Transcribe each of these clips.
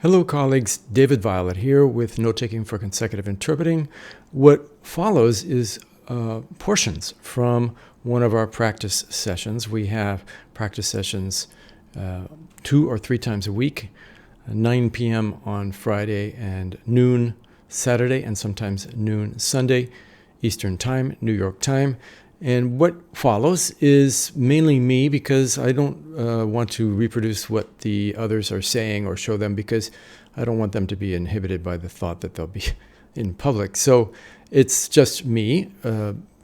Hello colleagues, David Violet here with Note-Taking for Consecutive Interpreting. What follows is portions from one of our practice sessions. We have practice sessions 2 or 3 times a week, 9 p.m. on Friday and noon Saturday, and sometimes noon Sunday, Eastern Time, New York time. And what follows is mainly me, because I don't want to reproduce what the others are saying or show them, because I don't want them to be inhibited by the thought that they'll be in public. So it's just me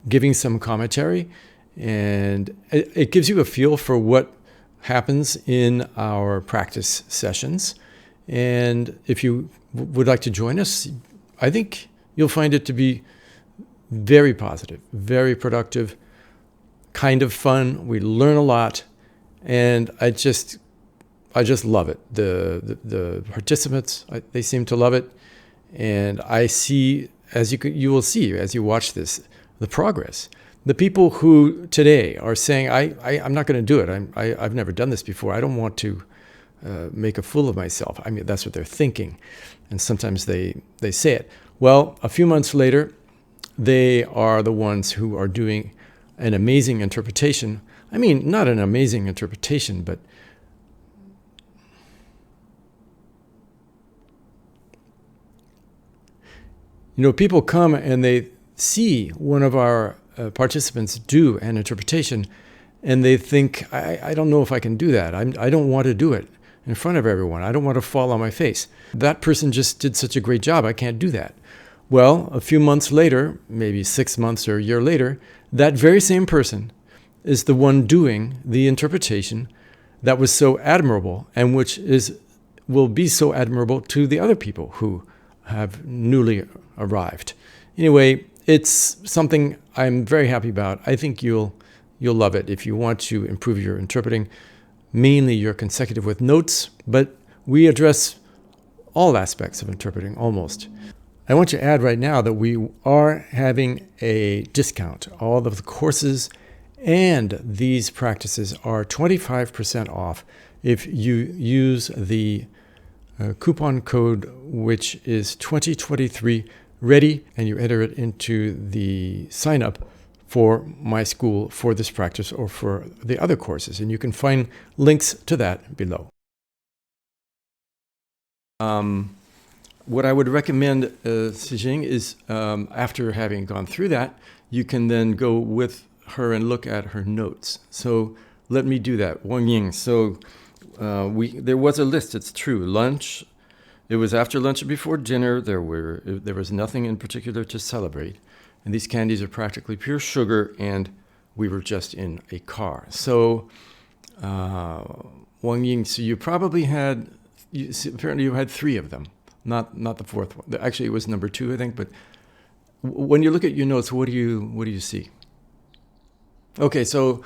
giving some commentary, and it gives you a feel for what happens in our practice sessions. And if you would like to join us, I think you'll find it to be very positive, very productive, kind of fun. We learn a lot, and I just love it. The participants, they seem to love it, and I see, as you will see as you watch this, the progress. The people who today are saying, I'm not going to do it. I've never done this before. I don't want to make a fool of myself. I mean, that's what they're thinking, and sometimes they say it. Well, a few months later, they are the ones who are doing an amazing interpretation. I mean, not an amazing interpretation, but people come and they see one of our participants do an interpretation, and they think, I don't know if I can do that. I don't want to do it in front of everyone. I don't want to fall on my face. That person just did such a great job. I can't do that. Well, a few months later, maybe 6 months or a year later, that very same person is the one doing the interpretation that was so admirable, and which will be so admirable to the other people who have newly arrived. Anyway, it's something I'm very happy about. I think you'll love it if you want to improve your interpreting, mainly your consecutive with notes, but we address all aspects of interpreting almost. I want to add right now that we are having a discount. All of the courses and these practices are 25% off if you use the coupon code, which is 2023 ready, and you enter it into the sign up for my school for this practice or for the other courses. And you can find links to that below. What I would recommend, Sijing, is after having gone through that, you can then go with her and look at her notes. So let me do that. Wang Ying. So there was a list, it's true. Lunch, it was after lunch or before dinner. There was nothing in particular to celebrate. And these candies are practically pure sugar, and we were just in a car. So Wang Ying, so you probably had, apparently you had 3 of them. Not the 4th one. Actually, it was number 2, I think. But when you look at your notes, what do you see? Okay, so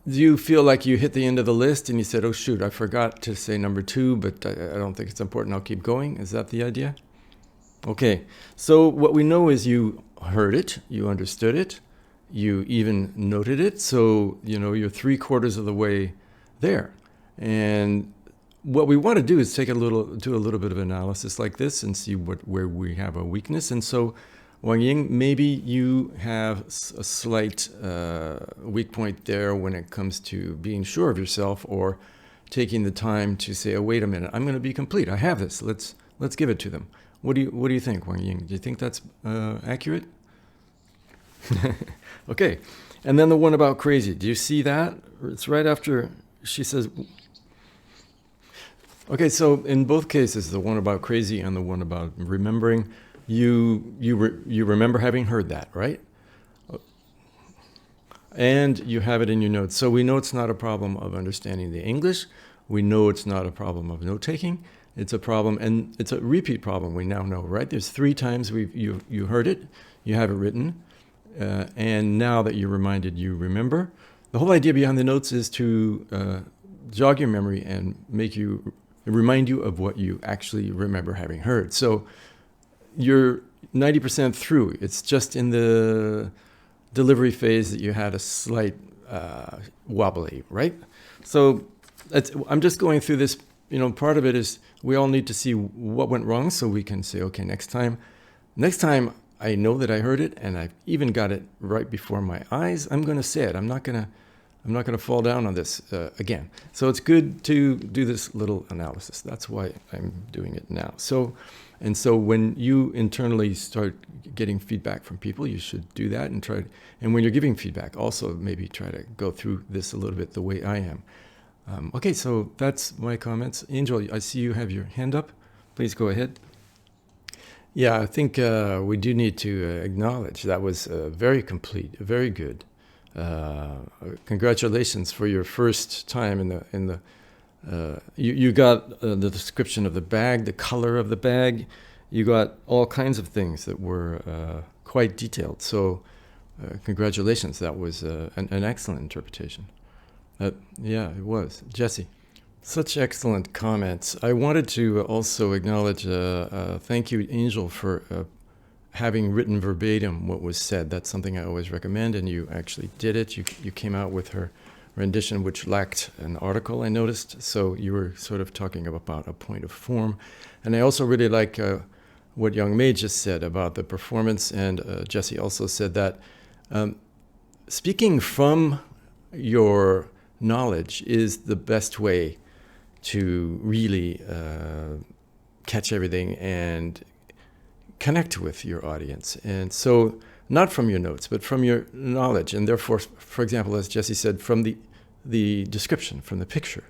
do you feel like you hit the end of the list and you said, "Oh shoot, I forgot to say number 2, but I don't think it's important. I'll keep going." Is that the idea? Okay. So what we know is you heard it, you understood it, you even noted it. So you're 3/4 of the way there, and what we want to do is do a little bit of analysis like this and see where we have a weakness. And so, Wang Ying, maybe you have a slight weak point there when it comes to being sure of yourself, or taking the time to say, "Oh, wait a minute, I'm going to be complete. I have this. Let's give it to them." What do you think, Wang Ying? Do you think that's accurate? Okay, and then the one about crazy. Do you see that? It's right after she says. Okay, so in both cases, the one about crazy and the one about remembering, you remember having heard that, right? And you have it in your notes. So we know it's not a problem of understanding the English. We know it's not a problem of note-taking. It's a problem, and it's a repeat problem, we now know, right? There's 3 times you heard it, you have it written, and now that you're reminded, you remember. The whole idea behind the notes is to jog your memory and remind you of what you actually remember having heard. So you're 90% through. It's just in the delivery phase that you had a slight wobbly, right? So I'm just going through this part of it is we all need to see what went wrong so we can say, okay, next time I know that I heard it and I've even got it right before my eyes, I'm going to say it. I'm not going to fall down on this again. So it's good to do this little analysis. That's why I'm doing it now. So when you internally start getting feedback from people, you should do that and when you're giving feedback, also maybe try to go through this a little bit the way I am. Okay, so that's my comments. Angel, I see you have your hand up. Please go ahead. Yeah, I think we do need to acknowledge that was very complete, very good. Congratulations for your first time in the. You got the description of the bag, the color of the bag. You got all kinds of things that were quite detailed. So, congratulations. That was an excellent interpretation. Yeah, it was. Jesse. Such excellent comments. I wanted to also acknowledge, thank you, Angel, for having written verbatim what was said. That's something I always recommend, and you actually did it. You came out with her rendition, which lacked an article, I noticed. So you were sort of talking about a point of form. And I also really like what Young May just said about the performance, and Jesse also said that speaking from your knowledge is the best way to really catch everything and connect with your audience. And so not from your notes, but from your knowledge. And therefore, for example, as Jesse said, from the description, from the picture.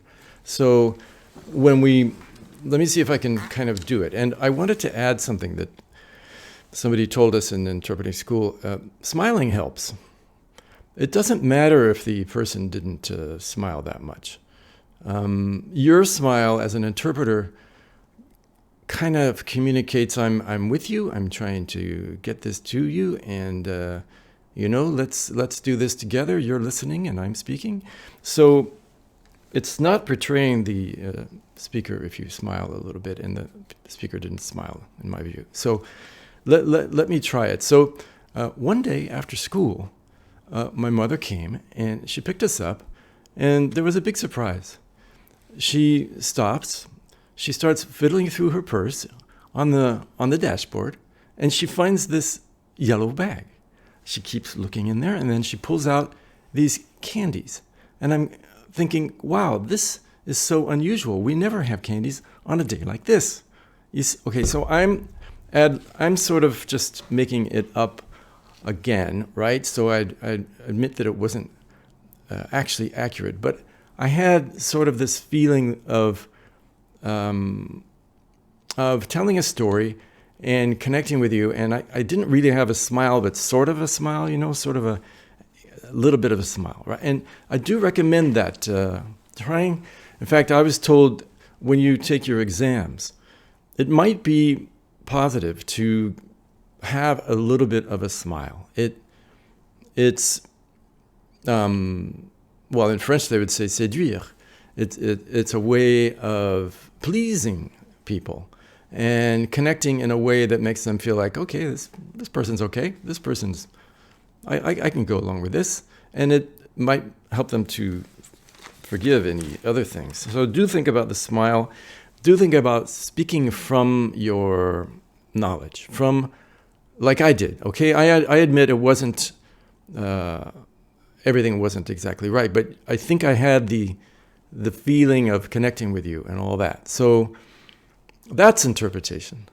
So let me see if I can kind of do it. And I wanted to add something that somebody told us in interpreting school. Smiling helps. It doesn't matter if the person didn't smile that much. Your smile as an interpreter kind of communicates, I'm with you, I'm trying to get this to you, and let's do this together. You're listening and I'm speaking. So it's not portraying the speaker if you smile a little bit and the speaker didn't smile, in my view. So let me try it. So one day after school, my mother came and she picked us up, and there was a big surprise. She stops. She starts fiddling through her purse on the dashboard, and she finds this yellow bag. She keeps looking in there, and then she pulls out these candies. And I'm thinking, wow, this is so unusual. We never have candies on a day like this. Okay, so I'm sort of just making it up again, right? So I'd admit that it wasn't actually accurate, but I had sort of this feeling of telling a story and connecting with you, and I didn't really have a smile, but sort of a smile, sort of a little bit of a smile, right? And I do recommend that trying. In fact, I was told when you take your exams, it might be positive to have a little bit of a smile. It's well, in French they would say séduire. It's a way of pleasing people and connecting in a way that makes them feel like, okay, this person's okay. This person's, I can go along with this. And it might help them to forgive any other things. So do think about the smile. Do think about speaking from your knowledge, from like I did, okay? I admit it wasn't, everything wasn't exactly right, but I think I had the feeling of connecting with you and all that. So that's interpretation.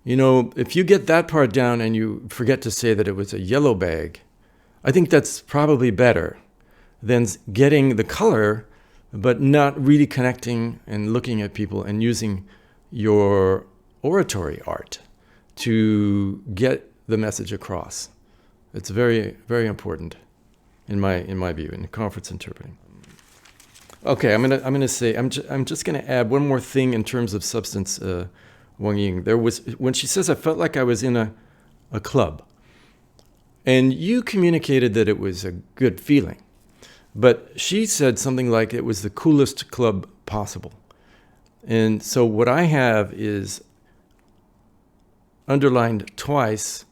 If you get that part down and you forget to say that it was a yellow bag, I think that's probably better than getting the color, but not really connecting and looking at people and using your oratory art to get the message across. It's very, very important in my view in conference interpreting. Okay, I'm gonna say I'm just gonna add one more thing in terms of substance. Wang Ying, there was when she says I felt like I was in a club, and you communicated that it was a good feeling, but she said something like it was the coolest club possible, and so what I have is underlined twice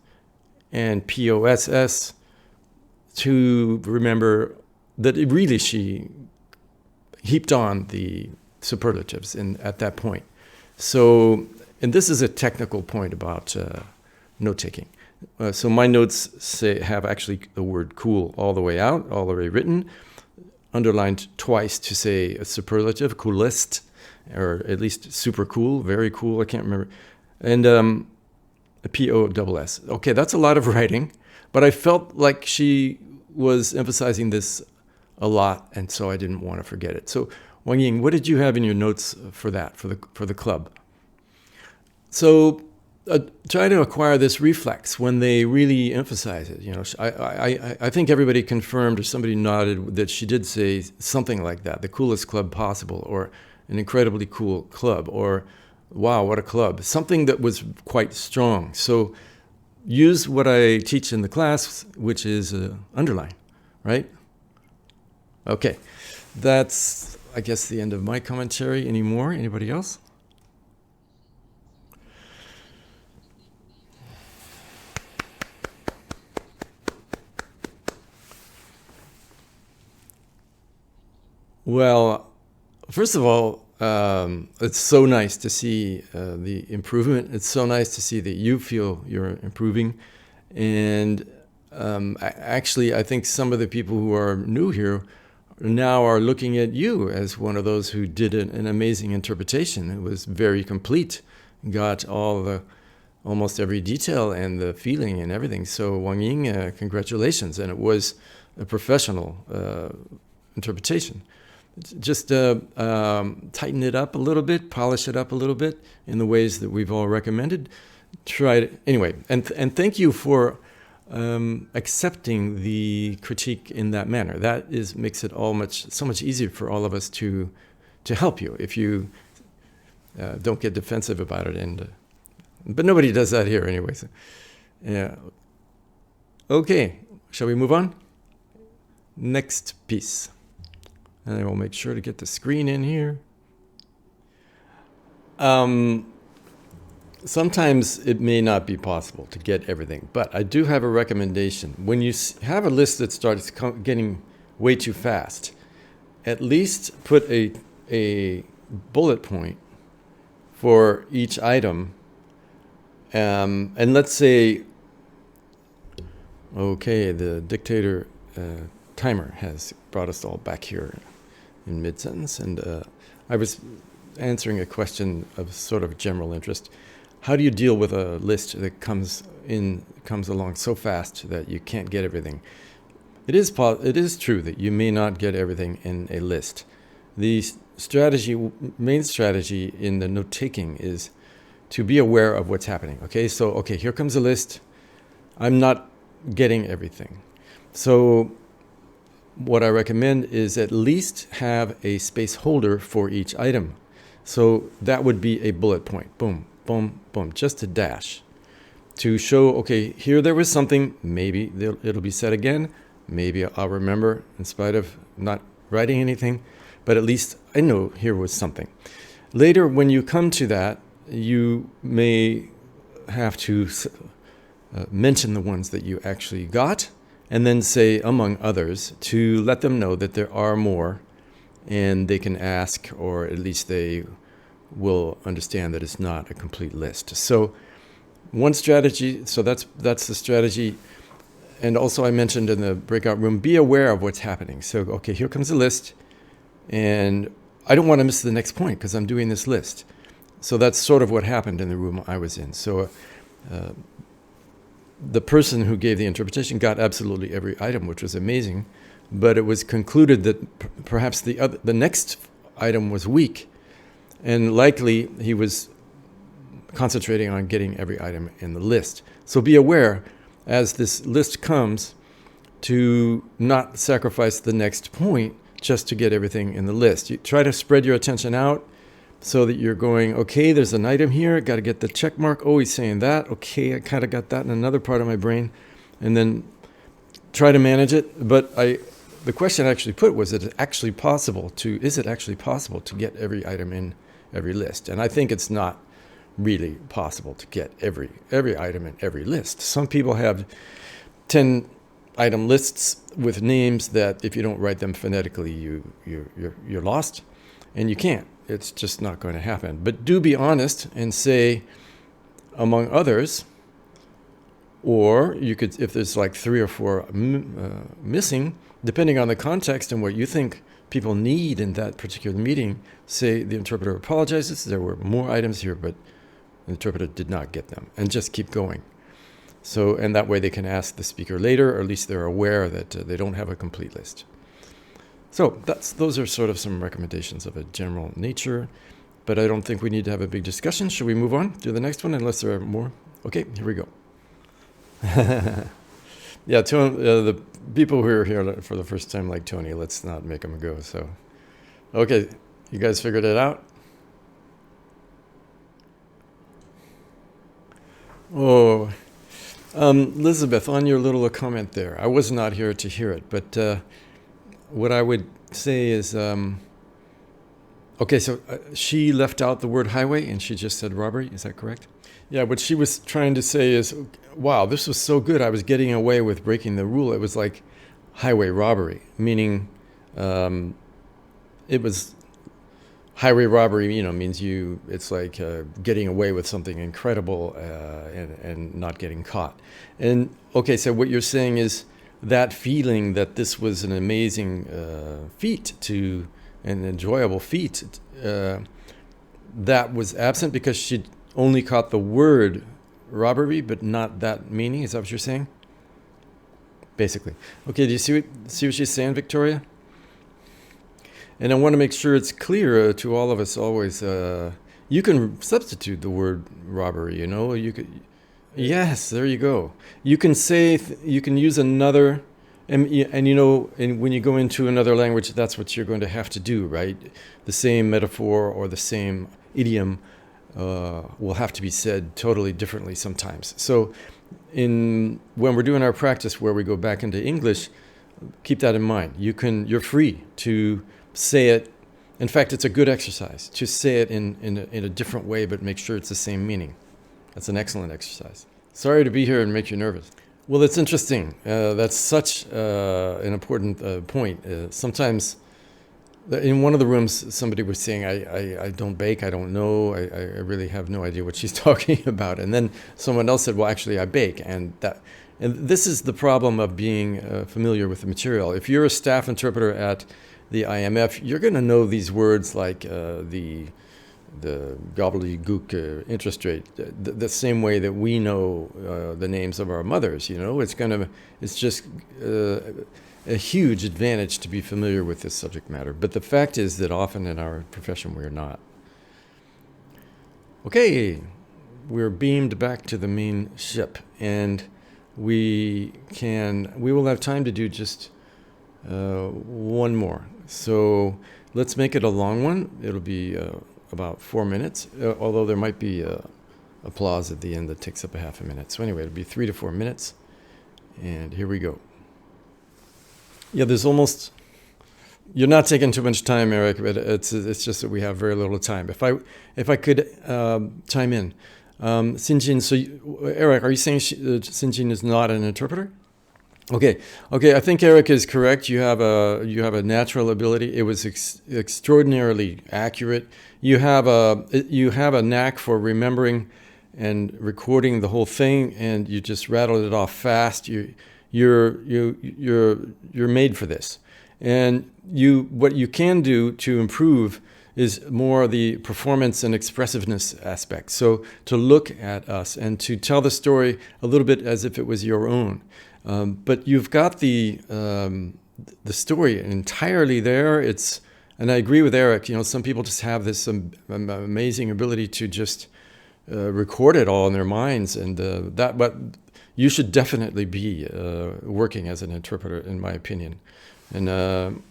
and POSS to remember that she heaped on the superlatives at that point. So, and this is a technical point about note-taking. So my notes have actually the word cool all the way out, all the way written, underlined twice to say a superlative, coolest, or at least super cool, very cool, I can't remember. And a P-O-S-S. Okay, that's a lot of writing, but I felt like she was emphasizing this a lot, and so I didn't want to forget it. So Wang Ying, what did you have in your notes for that, for the club? So try to acquire this reflex when they really emphasize it. You know, I think everybody confirmed or somebody nodded that she did say something like that, the coolest club possible, or an incredibly cool club, or wow, what a club, something that was quite strong. So use what I teach in the class, which is underline, right? Okay, that's, I guess, the end of my commentary. Any more? Anybody else? Well, first of all, it's so nice to see the improvement. It's so nice to see that you feel you're improving. And actually, I think some of the people who are new here now are looking at you as one of those who did an amazing interpretation. It was very complete, got almost every detail and the feeling and everything. So Wang Ying, congratulations. And it was a professional interpretation. Just tighten it up a little bit, polish it up a little bit in the ways that we've all recommended. Try it anyway, and thank you for accepting the critique in that manner. That makes it so much easier for all of us to help you if you don't get defensive about it. But nobody does that here anyway. So, yeah. Okay, shall we move on? Next piece. And I will make sure to get the screen in here. Sometimes it may not be possible to get everything, but I do have a recommendation. When you have a list that starts getting way too fast, at least put a bullet point for each item. And let's say, okay, the dictator timer has brought us all back here in mid-sentence, and I was answering a question of sort of general interest. How do you deal with a list that comes along so fast that you can't get everything? It is true that you may not get everything in a list. The main strategy in the note-taking is to be aware of what's happening. Okay, so here comes a list. I'm not getting everything. So what I recommend is at least have a space holder for each item. So that would be a bullet point. Boom, boom, boom, just a dash to show, okay, here there was something. Maybe it'll be said again. Maybe I'll remember in spite of not writing anything, but at least I know here was something. Later, when you come to that, you may have to mention the ones that you actually got, and then say, among others, to let them know that there are more, and they can ask, or at least they will understand that it's not a complete list. So one strategy, so that's the strategy. And also I mentioned in the breakout room, be aware of what's happening. So, okay, here comes a list, and I don't want to miss the next point because I'm doing this list. So that's sort of what happened in the room I was in. So the person who gave the interpretation got absolutely every item, which was amazing, but it was concluded that perhaps the next item was weak, and likely he was concentrating on getting every item in the list. So be aware as this list comes to not sacrifice the next point just to get everything in the list. You try to spread your attention out so that you're going, okay, there's an item here, got to get the check mark. Oh, he's saying that. Okay, I kind of got that in another part of my brain. And then try to manage it. But the question I actually put was, is it actually possible to get every item in every list? And I think it's not really possible to get every item in every list. Some people have 10 item lists with names that if you don't write them phonetically, you're lost. And you can't. It's just not going to happen. But do be honest and say, among others, or you could, if there's like 3 or 4 missing, depending on the context and what you think people need in that particular meeting, say the interpreter apologizes, there were more items here, but the interpreter did not get them, and just keep going. So, and that way they can ask the speaker later, or at least they're aware that they don't have a complete list. So those are sort of some recommendations of a general nature, but I don't think we need to have a big discussion. Should we move on to the next one, unless there are more? Okay, here we go. Yeah, the people who are here for the first time, like Tony, let's not make them go. So, okay, you guys figured it out? Oh, Elizabeth, on your little comment there, I was not here to hear it, but what I would say is, okay, so she left out the word highway and she just said robbery. Is that correct? Yeah, what she was trying to say is, wow, this was so good. I was getting away with breaking the rule. It was like highway robbery, meaning it was highway robbery, means it's like getting away with something incredible and not getting caught. And okay, so what you're saying is that feeling that this was an amazing feat, an enjoyable feat, that was absent because she only caught the word robbery, but not that meaning. Is that what you're saying? Basically. Okay, do you see what she's saying, Victoria? And I want to make sure it's clear to all of us always. You can substitute the word robbery, You could. Yes, there you go. You can say, you can use another, and when you go into another language, that's what you're going to have to do, right? The same metaphor or the same idiom will have to be said totally differently sometimes. So when we're doing our practice where we go back into English, keep that in mind. You're free to say it. In fact, it's a good exercise to say it in a different way, but make sure it's the same meaning. That's an excellent exercise. Sorry to be here and make you nervous. Well, that's interesting. That's such an important point. Sometimes in one of the rooms, somebody was saying, I don't bake, I don't know, I really have no idea what she's talking about. And then someone else said, well, actually, I bake. And this is the problem of being familiar with the material. If you're a staff interpreter at the IMF, you're going to know these words like the gobbledygook interest rate, the same way that we know the names of our mothers. It's just a huge advantage to be familiar with this subject matter. But the fact is that often in our profession we're not. Okay, we're beamed back to the main ship, and we will have time to do just one more. So let's make it a long one. It'll be about 4 minutes, although there might be applause at the end that takes up a half a minute. So anyway, it'll be 3 to 4 minutes, and here we go. Yeah, you're not taking too much time, Eric, but it's just that we have very little time. If I could chime in, Sinjin. So Eric, are you saying Sinjin is not an interpreter? Okay. I think Eric is correct. You have a natural ability. It was extraordinarily accurate. You have a knack for remembering and recording the whole thing, and you just rattled it off fast. You're made for this. And what you can do to improve is more the performance and expressiveness aspect. So to look at us and to tell the story a little bit as if it was your own. But you've got the story entirely there. And I agree with Eric. Some people just have this amazing ability to just record it all in their minds, and but you should definitely be working as an interpreter, in my opinion. And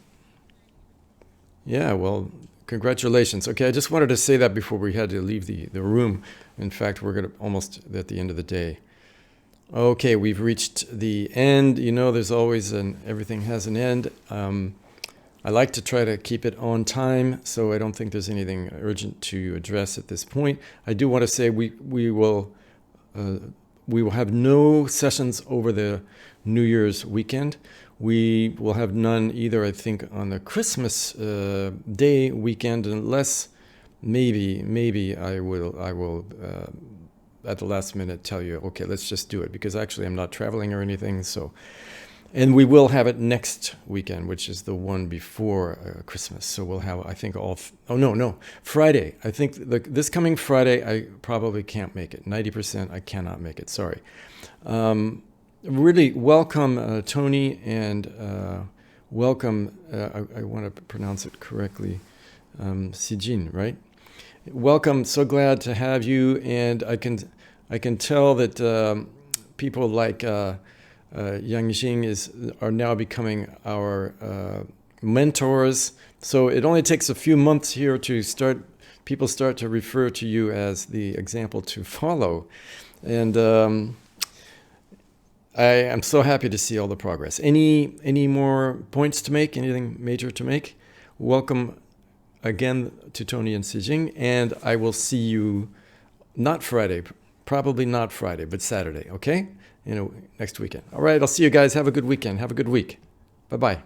yeah, well, congratulations. Okay, I just wanted to say that before we had to leave the room. In fact, we're almost at the end of the day. Okay, we've reached the end. There's always everything has an end. I like to try to keep it on time, so I don't think there's anything urgent to address at this point. I do want to say we will have no sessions over the New Year's weekend. We will have none either, I think, on the Christmas Day weekend, unless maybe I will at the last minute tell you, okay, let's just do it, because actually I'm not traveling or anything. So, and we will have it next weekend, which is the one before Christmas. So we'll have, I think, Friday. I think this coming Friday, I probably can't make it. 90% I cannot make it. Sorry. Really welcome, Tony, and welcome, I want to pronounce it correctly, Sijin, right? Welcome, so glad to have you, and I can tell that people like Yang Jing are now becoming our mentors. So it only takes a few months here to people start to refer to you as the example to follow, and I am so happy to see all the progress. Any more points to make? Anything major to make? Welcome again to Tony and Sijing, and I will see you not Friday, probably not Friday, but Saturday, okay? Next weekend. All right, I'll see you guys. Have a good weekend. Have a good week. Bye-bye.